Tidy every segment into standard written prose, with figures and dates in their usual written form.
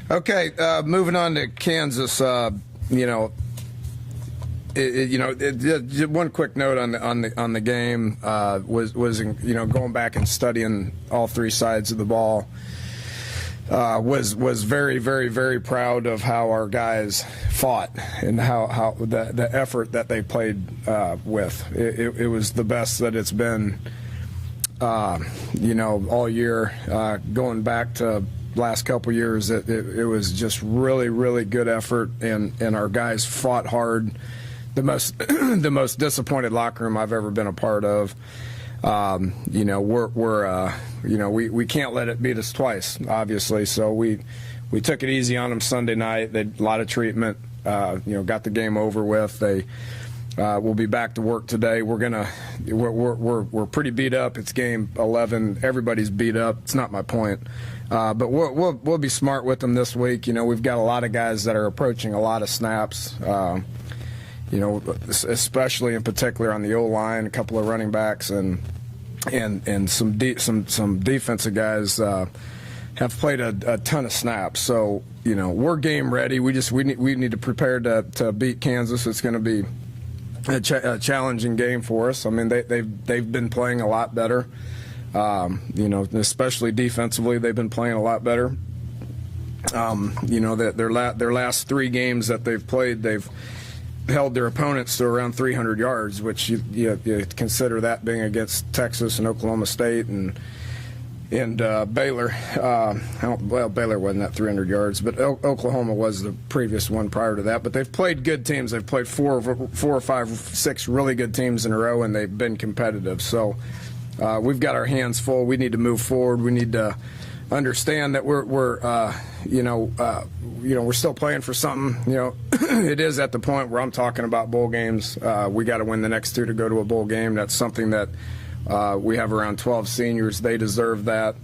Okay, moving on to Kansas. One quick note on the game was going back and studying all three sides of the ball. Was very, very, very proud of how our guys fought and how the effort that they played with. It was the best that it's been, all year. Going back to last couple years, it was just really, really good effort, and our guys fought hard. The most disappointed locker room I've ever been a part of. We can't let it beat us twice, obviously. So we took it easy on them Sunday night. They had a lot of treatment. Got the game over with. They will be back to work today. We're pretty beat up. It's game 11. Everybody's beat up. It's not my point. But we'll be smart with them this week. We've got a lot of guys that are approaching a lot of snaps. Especially in particular on the O-line, a couple of running backs and some defensive guys have played a ton of snaps. So we're game ready. We need to prepare to beat Kansas. It's going to be a challenging game for us. I mean they've been playing a lot better. Especially defensively, they've been playing a lot better. Their last three games that they've played, they've held their opponents to around 300 yards, which you consider that being against Texas and Oklahoma State and Baylor. Baylor wasn't at 300 yards, but Oklahoma was the previous one prior to that. But they've played good teams. They've played four or five, six really good teams in a row, and they've been competitive. So we've got our hands full. We need to move forward. We need to understand that we're still playing for something. It is at the point where I'm talking about bowl games. We got to win the next two to go to a bowl game. That's something that we have around 12 seniors. They deserve that.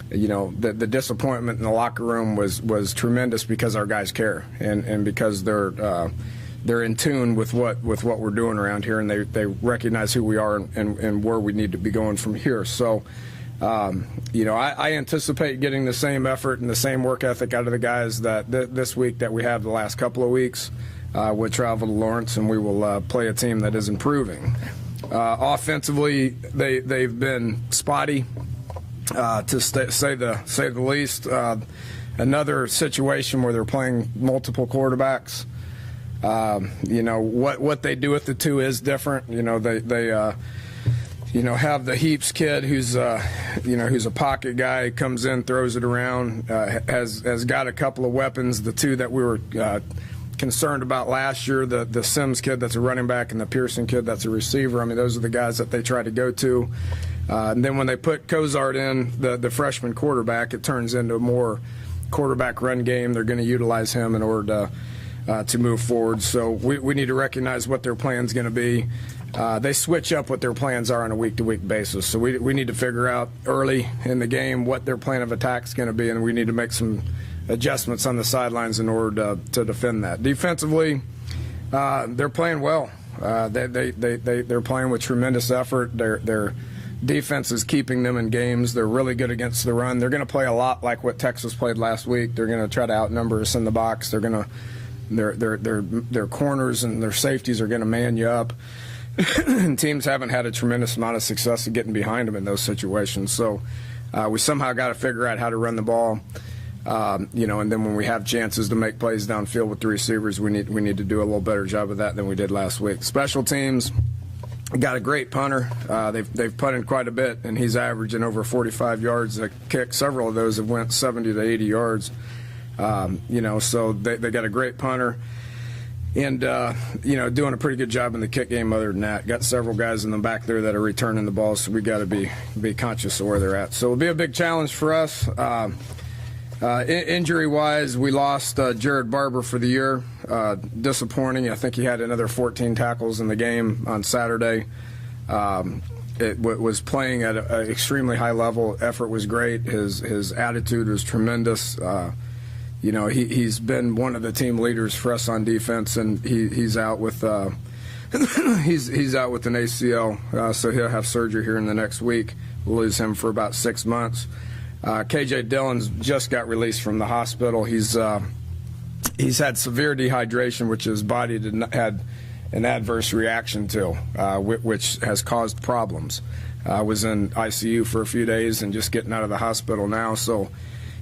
The disappointment in the locker room was tremendous because our guys care and because they're in tune with what we're doing around here, and they recognize who we are and where we need to be going from here. So. I anticipate getting the same effort and the same work ethic out of the guys that this week that we have the last couple of weeks. We'll travel to Lawrence, and we will play a team that is improving. Offensively, they've been spotty, to say the least. Another situation where they're playing multiple quarterbacks. What they do with the two is different. They have the Heaps kid who's a pocket guy, comes in, throws it around, has got a couple of weapons. The two that we were concerned about last year, the Sims kid that's a running back and the Pearson kid that's a receiver. I mean, those are the guys that they try to go to. And then when they put Cozart in, the freshman quarterback, it turns into a more quarterback run game. They're going to utilize him in order to move forward. So we need to recognize what their plan's going to be. They switch up what their plans are on a week-to-week basis. So we need to figure out early in the game what their plan of attack is going to be, and we need to make some adjustments on the sidelines in order to defend that. Defensively, they're playing well. They're playing with tremendous effort. Their defense is keeping them in games. They're really good against the run. They're going to play a lot like what Texas played last week. They're going to try to outnumber us in the box. They're going to their corners and their safeties are going to man you up. And teams haven't had a tremendous amount of success in getting behind them in those situations. So we somehow got to figure out how to run the ball. And then when we have chances to make plays downfield with the receivers, we need to do a little better job of that than we did last week. Special teams, got a great punter. They've punted quite a bit, and he's averaging over 45 yards a kick. Several of those have went 70 to 80 yards. So they got a great punter. And, doing a pretty good job in the kick game other than that. Got several guys in the back there that are returning the ball, so we got to be conscious of where they're at. So it'll be a big challenge for us. Injury-wise, we lost Jared Barber for the year. Disappointing. I think he had another 14 tackles in the game on Saturday. It was playing at an extremely high level. Effort was great. His attitude was tremendous. He's been one of the team leaders for us on defense, and he's out with he's out with an ACL, so he'll have surgery here in the next week. We'll lose him for about 6 months. KJ Dillon's just got released from the hospital. He's had severe dehydration, which his body had an adverse reaction to, which has caused problems. Was in ICU for a few days and just getting out of the hospital now, so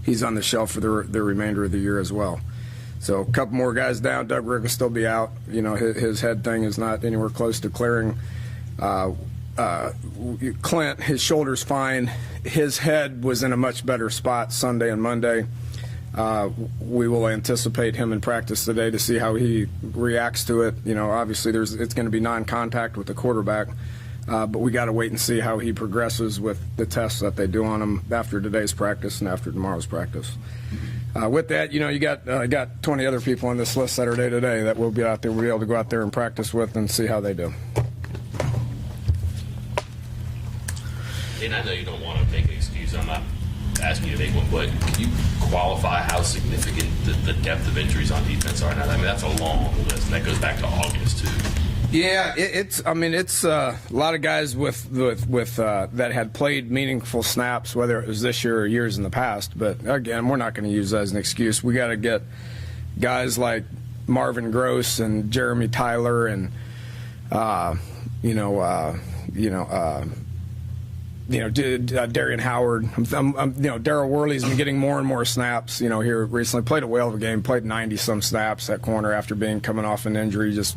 he's on the shelf for the remainder of the year as well. So a couple more guys down. Doug Rick will still be out. You know, his head thing is not anywhere close to clearing. Clint, his shoulder's fine. His head was in a much better spot Sunday and Monday. We will anticipate him in practice today to see how he reacts to it. You know, obviously it's going to be non-contact with the quarterback, but we got to wait and see how he progresses with the tests that they do on him after today's practice and after tomorrow's practice. With that, you know, you got 20 other people on this list Saturday today that we'll be out there. We'll be able to go out there and practice with and see how they do. And I know you don't want to make an excuse. I'm not asking you to make one, but can you qualify how significant the depth of injuries on defense are now? I mean, that's a long list, and that goes back to August too. Yeah, it's a lot of guys with that had played meaningful snaps, whether it was this year or years in the past. But again, we're not going to use that as an excuse. We got to get guys like Marvin Gross and Jeremy Tyler and Darian Howard. Darryl Worley's been getting more and more snaps. You know, here recently played a whale of a game, played 90-some snaps at corner after coming off an injury. Just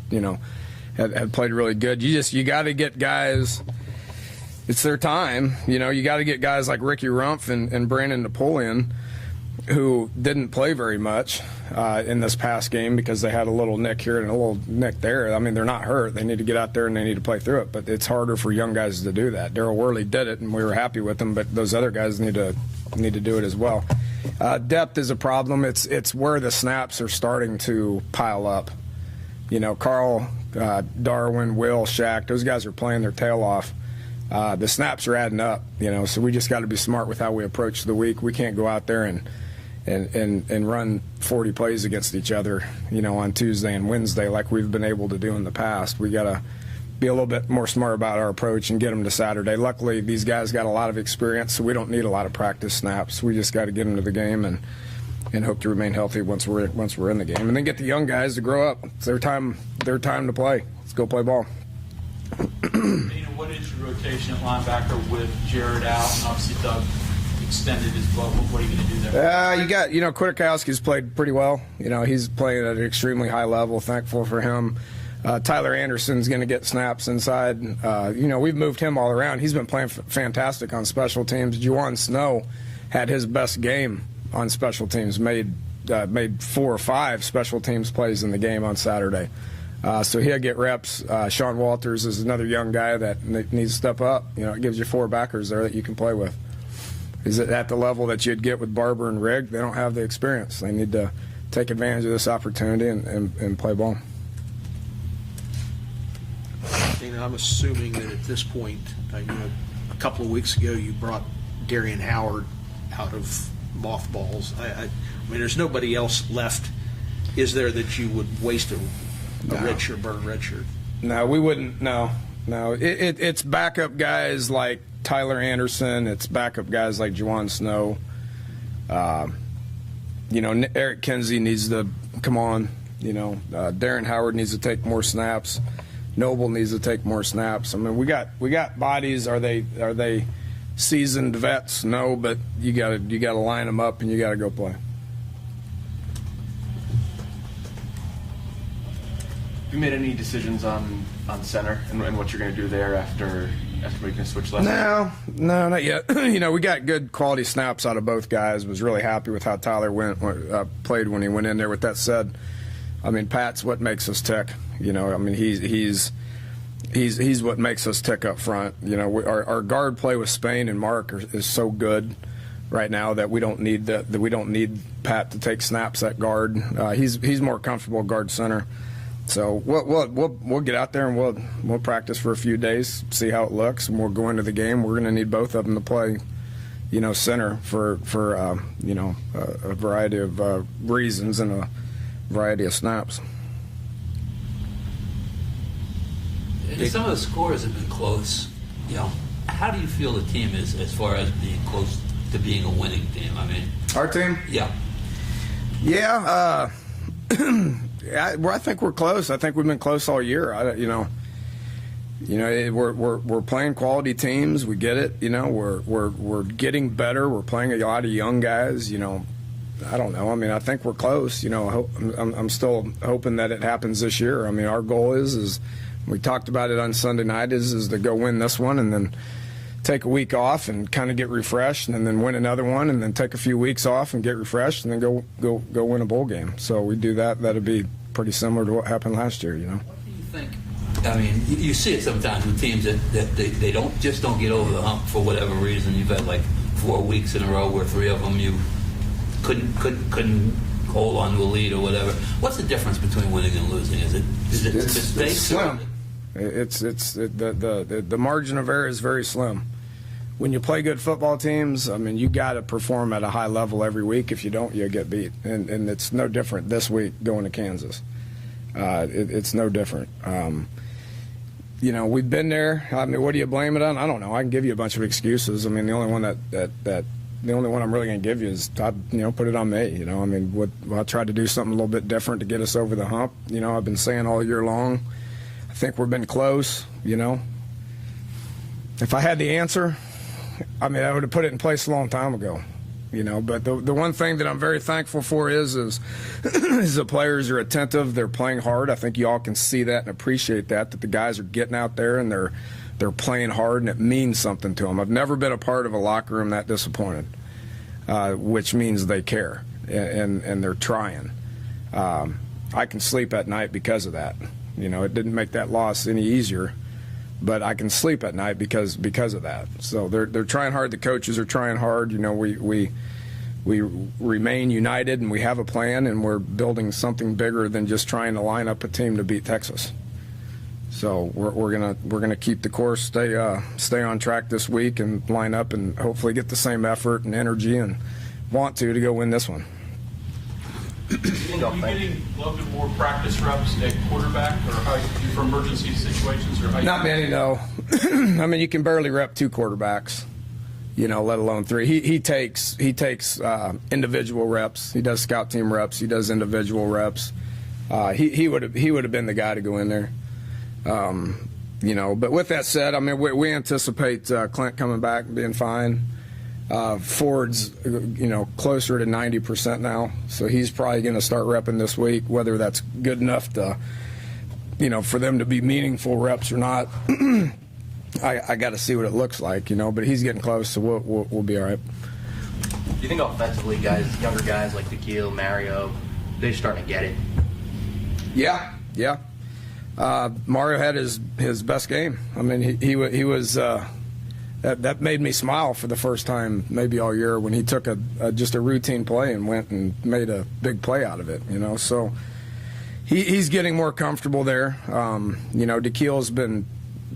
had played really good. You got to get guys. It's their time. You know, you got to get guys like Ricky Rumpf and Brandon Napoleon, who didn't play very much in this past game because they had a little nick here and a little nick there. I mean, they're not hurt. They need to get out there and they need to play through it. But it's harder for young guys to do that. Darryl Worley did it, and we were happy with him. But those other guys need to do it as well. Depth is a problem. It's where the snaps are starting to pile up. You know, Carl, Darwin, Will, Shaq, those guys are playing their tail off. The snaps are adding up, you know, so we just got to be smart with how we approach the week. We can't go out there and run 40 plays against each other, you know, on Tuesday and Wednesday like we've been able to do in the past. We got to be a little bit more smart about our approach and get them to Saturday. Luckily, these guys got a lot of experience, so we don't need a lot of practice snaps. We just got to get them to the game and hope to remain healthy once we're in the game, and then get the young guys to grow up. It's their time to play. Let's go play ball. What is your rotation at linebacker with Jared out, and obviously Doug extended his boat? What are you going to do there? You got, Kwiatkowski's played pretty well. You know, he's playing at an extremely high level. Thankful for him. Tyler Anderson's going to get snaps inside. We've moved him all around. He's been playing fantastic on special teams. Juwan Snow had his best game on special teams, made 4 or 5 special teams plays in the game on Saturday. So he'll get reps. Sean Walters is another young guy that needs to step up. You know, it gives you 4 backers there that you can play with. Is it at the level that you'd get with Barber and Rigg? They don't have the experience. They need to take advantage of this opportunity and play ball. Dana, I'm assuming that at this point, a couple of weeks ago you brought Darian Howard out of mothballs. I mean, there's nobody else left, is there, that you would waste a redshirt, burn redshirt? No, we wouldn't. No. It's backup guys like Tyler Anderson. It's backup guys like Juwan Snow. Eric Kinsey needs to come on. Darren Howard needs to take more snaps. Noble needs to take more snaps. I mean, we got bodies. Are they seasoned vets? No, but you got to line them up and you got to go play. Have you made any decisions on center and what you're going to do there after making a switch last night? No, not yet. We got good quality snaps out of both guys. Was really happy with how Tyler played when he went in there. With that said, I mean, Pat's what makes us tick. He's what makes us tick up front. Our guard play with Spain and Mark is so good right now that we don't need Pat to take snaps at guard. He's more comfortable guard center. So we'll get out there and we'll practice for a few days, see how it looks, and we'll go into the game. We're going to need both of them to play, center for a variety of reasons and a variety of snaps. Some of the scores have been close. How do you feel the team is as far as being close to being a winning team? I mean, Our team? yeah. Yeah, I think we're close. I think we've been close all year. We're playing quality teams. We get it. We're getting better. We're playing a lot of young guys. I don't know. I mean, I think we're close. I'm still hoping that it happens this year. I mean, our goal is we talked about it on Sunday night is to go win this one and then take a week off and kind of get refreshed and then win another one and then take a few weeks off and get refreshed and then go win a bowl game. So we do that. That'd be pretty similar to what happened last year. What do you think? I mean, you see it sometimes with teams that they don't get over the hump for whatever reason. You've had like 4 weeks in a row where 3 of them you couldn't hold on to a lead or whatever. What's the difference between winning and losing? Is it it's slim. The margin of error is very slim. When you play good football teams, I mean, you got to perform at a high level every week. If you don't, you get beat, and it's no different this week going to Kansas. It's no different. We've been there. I mean, what do you blame it on? I don't know. I can give you a bunch of excuses. I mean, the only one the only one I'm really going to give you is, put it on me. I mean, I'll try to do something a little bit different to get us over the hump. I've been saying all year long, I think we've been close. If I had the answer, I mean, I would have put it in place a long time ago. But the one thing that I'm very thankful for is the players are attentive. They're playing hard. I think you all can see that and appreciate that the guys are getting out there and they're playing hard, and it means something to them. I've never been a part of a locker room that disappointed, which means they care and they're trying. I can sleep at night because of that. It didn't make that loss any easier, but I can sleep at night because of that. So they're trying hard. The coaches are trying hard. We remain united and we have a plan, and we're building something bigger than just trying to line up a team to beat Texas. So we're gonna keep the course, stay on track this week, and line up and hopefully get the same effort and energy and want to go win this one. Are you getting a little bit more practice reps at quarterback, or for emergency situations, or how? Not many, no. I mean, you can barely rep 2 quarterbacks, let alone 3. He takes individual reps. He does scout team reps. He does individual reps. He would have been the guy to go in there. But with that said, I mean, we anticipate Clint coming back and being fine. Ford's, closer to 90% now, so he's probably going to start repping this week. Whether that's good enough to, for them to be meaningful reps or not, I got to see what it looks like, But he's getting close, so we'll be all right. Do you think offensively, younger guys like Nikhil, Mario, they're starting to get it? Yeah. Mario had his best game. I mean, he was. That made me smile for the first time maybe all year when he took just a routine play and went and made a big play out of it. So he's getting more comfortable there. Nikhil's been,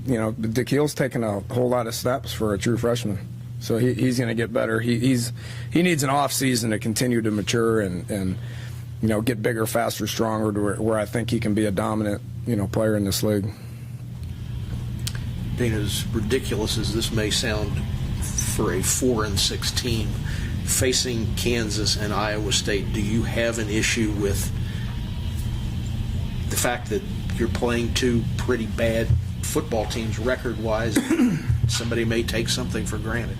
Nikhil's taken a whole lot of steps for a true freshman. So he's going to get better. He needs an off season to continue to mature and get bigger, faster, stronger to where I think he can be a dominant player in this league. Dana, as ridiculous as this may sound for a 4-6 team facing Kansas and Iowa State, do you have an issue with the fact that you're playing 2 pretty bad football teams record-wise? Somebody may take something for granted.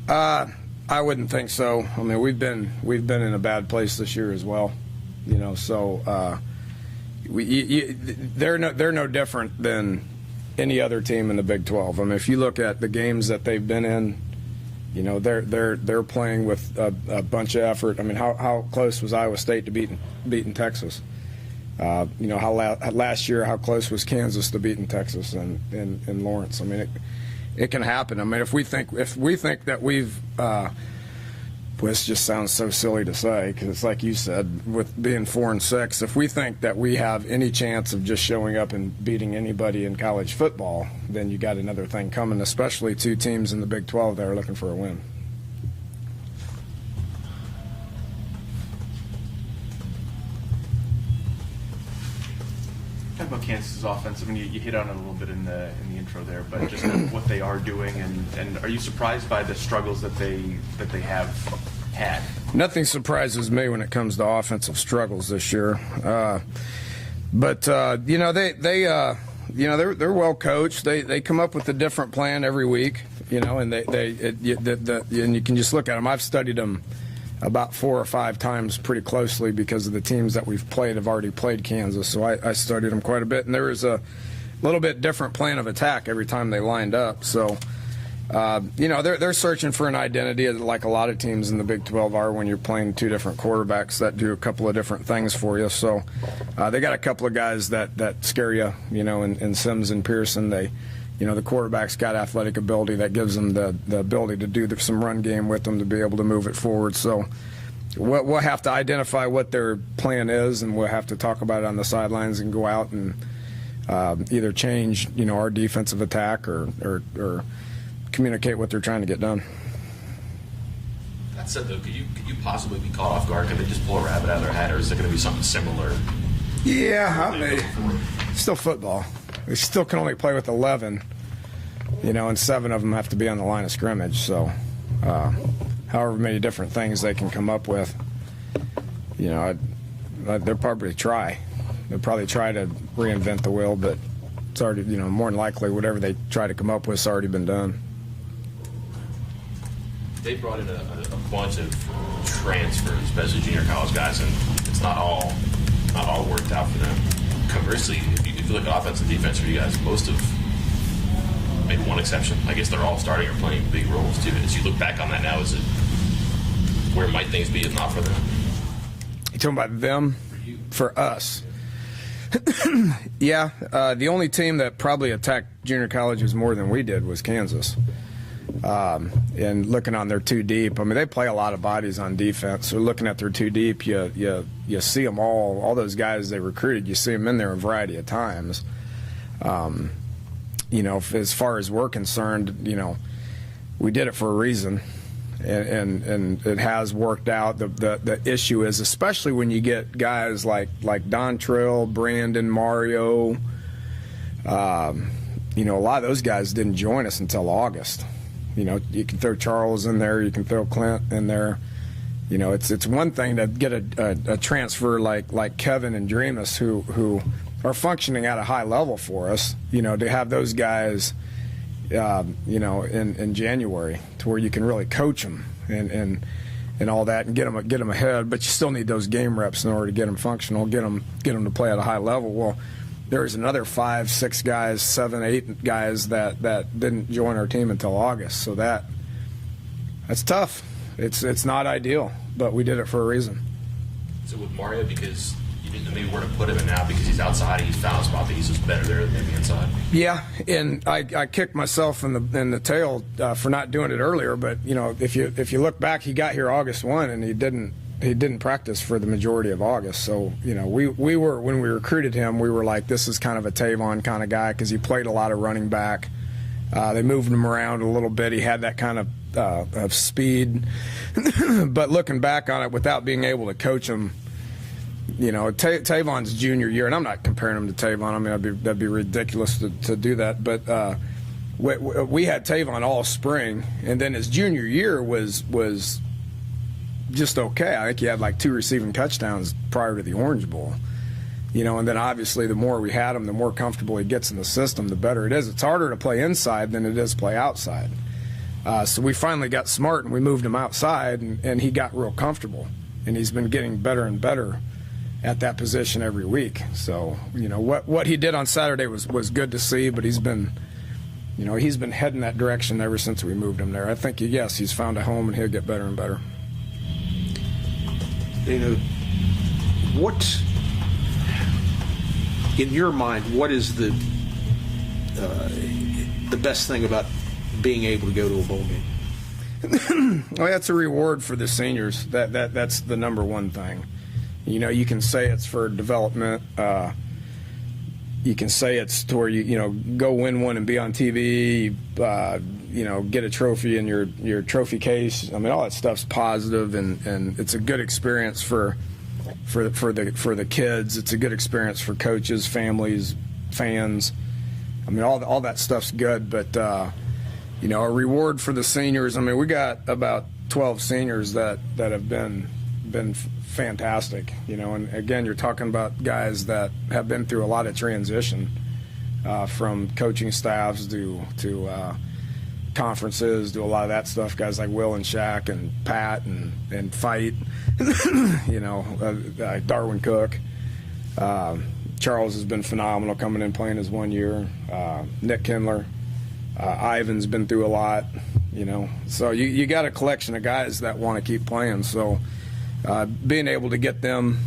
I wouldn't think so. I mean, we've been in a bad place this year as well. So they're no different than any other team in the Big 12. I mean, if you look at the games that they've been in, they're playing with a bunch of effort. I mean, how close was Iowa State to beating Texas? How last year, how close was Kansas to beating Texas and Lawrence? I mean, it can happen. I mean, if we think that we've this just sounds so silly to say, because it's like you said, with being 4-6, if we think that we have any chance of just showing up and beating anybody in college football, then you got another thing coming, especially 2 teams in the Big 12 that are looking for a win. Talk about Kansas's offense? I mean, you hit on it a little bit in the intro there, but just what they are doing, and are you surprised by the struggles that they have had? Nothing surprises me when it comes to offensive struggles this year, but you know they're well coached. They come up with a different plan every week, you know, and and you can just look at them. I've studied them about 4 or 5 times pretty closely because of the teams that we've played have already played Kansas, so I studied them quite a bit, and there was a little bit different plan of attack every time they lined up. So you know, they're searching for an identity, like a lot of teams in the Big 12 are when you're playing 2 different quarterbacks that do a couple of different things for you. So they got a couple of guys that scare you, you know, in Sims and Pearson. You know, the quarterback's got athletic ability that gives them the ability to do some run game with them to be able to move it forward. So we'll have to identify what their plan is, and we'll have to talk about it on the sidelines and go out and either change, you know, our defensive attack or communicate what they're trying to get done. That said, though, could you possibly be caught off guard? Could they just pull a rabbit out of their hat, or is it going to be something similar? Yeah, still football. They still can only play with 11, you know, and 7 of them have to be on the line of scrimmage. So, however many different things they can come up with, you know, they'll probably try. They'll probably try to reinvent the wheel, but it's already, you know, more than likely whatever they try to come up with has already been done. They brought in a bunch of transfers, especially junior college guys, and it's not all worked out for them. Conversely, if you look at offense and defense for you guys, most of, maybe one exception, I guess they're all starting or playing big roles too. As you look back on that now, is it, where might things be if not for them? You talking about them? For us? Yeah, the only team that probably attacked junior colleges more than we did was Kansas. And looking on their 2 deep, I mean, they play a lot of bodies on defense. So looking at their 2 deep, you see them all those guys they recruited, you see them in there a variety of times. You know, as far as we're concerned, you know, we did it for a reason, and it has worked out. The issue is, especially when you get guys like Dontrell, Brandon, Mario, you know, a lot of those guys didn't join us until August. You know, you can throw Charles in there, you can throw Clint in there. You know, it's one thing to get a transfer like Kevin and Dreamus who are functioning at a high level for us. You know, to have those guys, you know, in January, to where you can really coach them and all that and get them ahead. But you still need those game reps in order to get them functional, get them to play at a high level. Well, there's another 5, 6 guys, 7, 8 guys that didn't join our team until August. So that's tough. It's not ideal, but we did it for a reason. So with Mario, because you didn't know maybe where to put him, and now because he's outside, he's found a spot that he's just better there than the inside. Yeah, and I kicked myself in the tail for not doing it earlier. But you know, if you look back, he got here August 1, and he didn't practice for the majority of August. So, you know, we were, when we recruited him, we were like, this is kind of a Tavon kind of guy because he played a lot of running back. They moved him around a little bit. He had that kind of speed. But looking back on it, without being able to coach him, you know, Tavon's junior year, and I'm not comparing him to Tavon. I mean, that'd be ridiculous to do that. But we had Tavon all spring, and then his junior year was just okay. I think he had like 2 receiving touchdowns prior to the Orange Bowl. You know, and then obviously the more we had him, the more comfortable he gets in the system, the better it is. It's harder to play inside than it is to play outside. So we finally got smart and we moved him outside, and he got real comfortable. And he's been getting better and better at that position every week. So, you know, what he did on Saturday was good to see, but he's been heading that direction ever since we moved him there. I think, yes, he's found a home and he'll get better and better. You know, what, in your mind, what is the best thing about being able to go to a bowl game? Well, that's a reward for the seniors. That's the number one thing. You know, you can say it's for development. You can say it's to where you know, go win one and be on TV. You know, get a trophy in your trophy case. I mean, all that stuff's positive, and it's a good experience for the kids. It's a good experience for coaches, families, fans. I mean, all that stuff's good, but a reward for the seniors. I mean, we got about 12 seniors that have been fantastic. And again, you're talking about guys that have been through a lot of transition, from coaching staffs to conferences, do a lot of that stuff. Guys like Will and Shaq and Pat and Fight, Darwin Cook. Charles has been phenomenal coming in playing his 1 year. Nick Kindler. Ivan's been through a lot, So you got a collection of guys that want to keep playing. So being able to get them,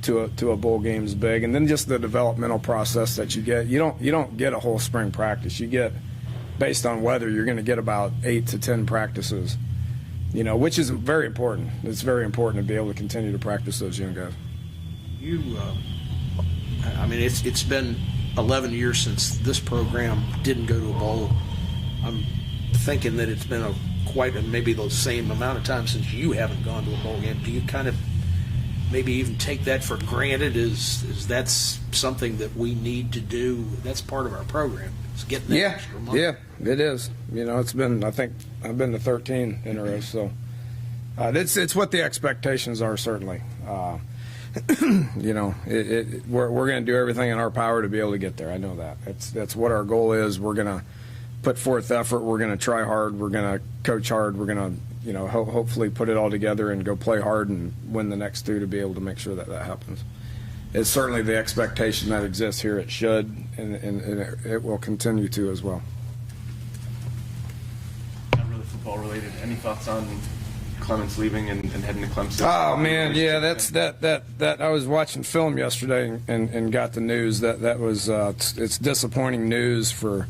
to a bowl game is big. And then just the developmental process that you get. You don't get a whole spring practice. You get, based on weather, you're going to get about 8 to 10 practices, which is very important. It's very important to be able to continue to practice those young guys. It's been 11 years since this program didn't go to a bowl. I'm thinking that it's been maybe the same amount of time since you haven't gone to a bowl game. Do you kind of maybe even take that for granted? Is that something that we need to do? That's part of our program. It's getting that extra money. Yeah, it is. It's been, I think I've been to 13 in a row, so it's what the expectations are, certainly. We're going to do everything in our power to be able to get there. I know that. That's what our goal is. We're going to put forth effort. We're going to try hard. We're going to coach hard. We're going to, hopefully put it all together and go play hard and win the next two to be able to make sure that happens. It's certainly the expectation that exists here. It should, and it will continue to as well. Not really football related. Any thoughts on Clements leaving and heading to Clemson? Oh man, yeah, that's that. I was watching film yesterday and got the news that was it's disappointing news for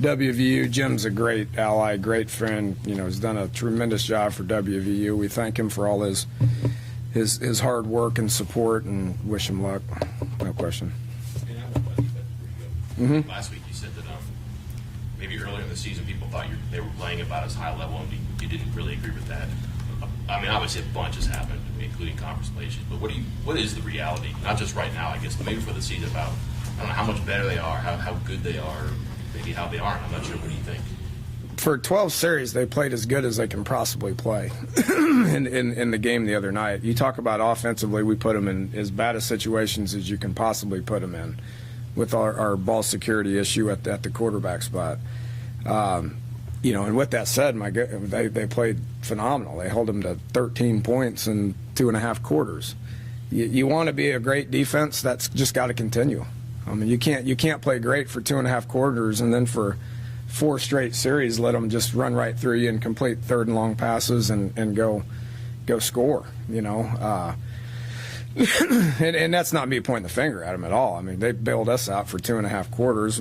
WVU. Jim's a great ally, great friend. He's done a tremendous job for WVU. We thank him for all his hard work and support, and wish him luck. No question. Last week you said that maybe earlier in the season people thought they were playing about as high level, and you didn't really agree with that. I mean, obviously a bunch has happened, including conference play issues, but what is the reality? Not just right now, I guess, but maybe for the season, about, I don't know how much better they are, how good they are, maybe how they aren't. I'm not sure. What do you think? For 12 series, they played as good as they can possibly play in the game the other night. You talk about offensively, we put them in as bad of situations as you can possibly put them in with our ball security issue at the quarterback spot. And with that said, they played phenomenal. They held them to 13 points in 2.5 quarters. You want to be a great defense, that's just got to continue. I mean, you can't play great for 2.5 quarters and then for 4 straight series let them just run right through you and complete third and long passes and go score. And that's not me pointing the finger at them at all. I mean, they bailed us out for 2.5 quarters.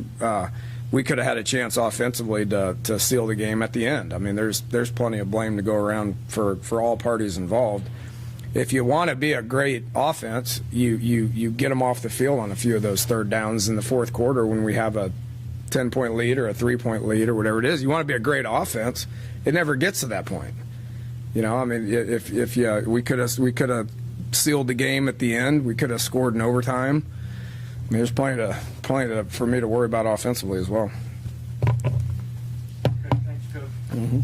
We could have had a chance offensively to seal the game at the end. I mean, there's plenty of blame to go around for all parties involved. If you want to be a great offense, you get them off the field on a few of those third downs in the fourth quarter when we have a 10-point lead or a 3-point lead or whatever it is. You want to be a great offense. It never gets to that point. I mean, if we could have sealed the game at the end. We could have scored in overtime. I mean, there's plenty for me to worry about offensively as well. Okay, thanks, Coach.